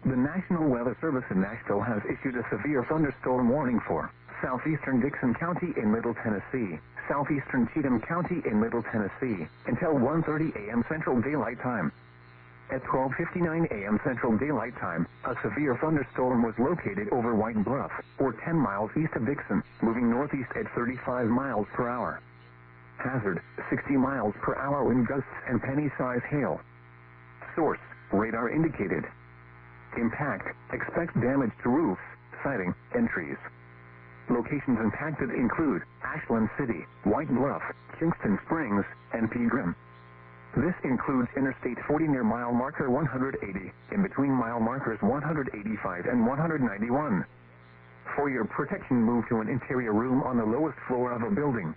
The National Weather Service in Nashville has issued a severe thunderstorm warning for southeastern Dixon County in Middle Tennessee, southeastern Cheatham County in Middle Tennessee, until 1:30 a.m. Central Daylight Time. At 12:59 a.m. Central Daylight Time, a severe thunderstorm was located over White Bluff, or 10 miles east of Dixon, moving northeast at 35 miles per hour. Hazard, 60 miles per hour wind gusts and penny-size hail. Source, radar indicated. Impact, expect damage to roofs, siding, and trees. Locations impacted include Ashland City, White Bluff, Kingston Springs, and Pegram. This includes Interstate 40 near mile marker 180, in between mile markers 185 and 191. For your protection, move to an interior room on the lowest floor of a building.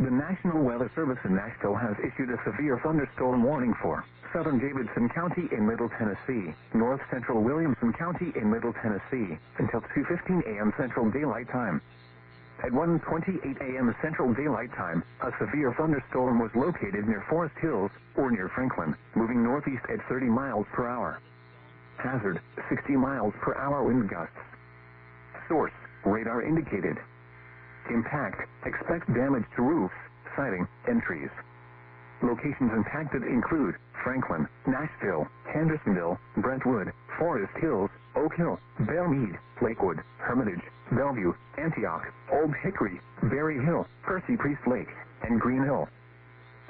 The National Weather Service in Nashville has issued a severe thunderstorm warning for southern Davidson County in Middle Tennessee, north central Williamson County in Middle Tennessee, until 2:15 a.m. Central Daylight Time. At 1:28 a.m. Central Daylight Time, a severe thunderstorm was located near Forest Hills, or near Franklin, moving northeast at 30 miles per hour. Hazard, 60 miles per hour wind gusts. Source, radar indicated. Impact, expect damage to roofs, siding, and trees. Locations impacted include Franklin, Nashville, Hendersonville, Brentwood, Forest Hills, Oak Hill, Belle Meade, Lakewood, Hermitage, Bellevue, Antioch, Old Hickory, Berry Hill, Percy Priest Lake, and Green Hill.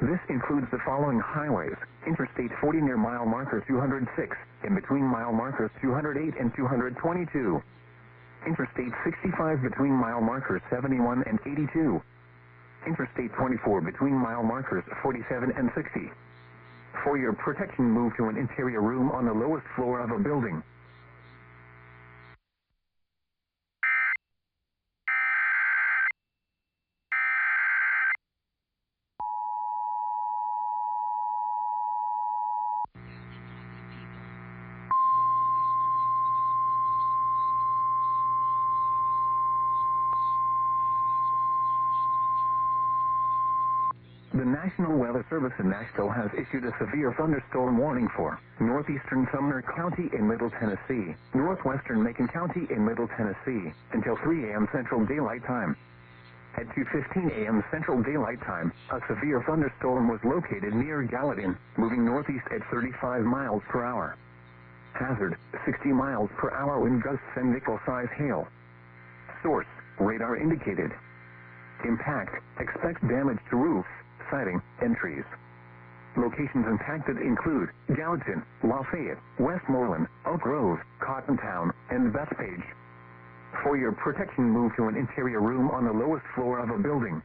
This includes the following highways: Interstate 40 near mile marker 206, in between mile markers 208 and 222. Interstate 65 between mile markers 71 and 82. Interstate 24 between mile markers 47 and 60. For your protection, move to an interior room on the lowest floor of a building. The National Weather Service in Nashville has issued a severe thunderstorm warning for northeastern Sumner County in Middle Tennessee, northwestern Macon County in Middle Tennessee, until 3 a.m. Central Daylight Time. At 2:15 a.m. Central Daylight Time, a severe thunderstorm was located near Gallatin, moving northeast at 35 miles per hour. Hazard, 60 miles per hour wind gusts and nickel-size hail. Source, radar indicated. Impact, expect damage to roofs, siding, and trees. Locations impacted include Gallatin, Lafayette, Westmoreland, Oak Grove, Cottontown, and Bethpage. For your protection, move to an interior room on the lowest floor of a building.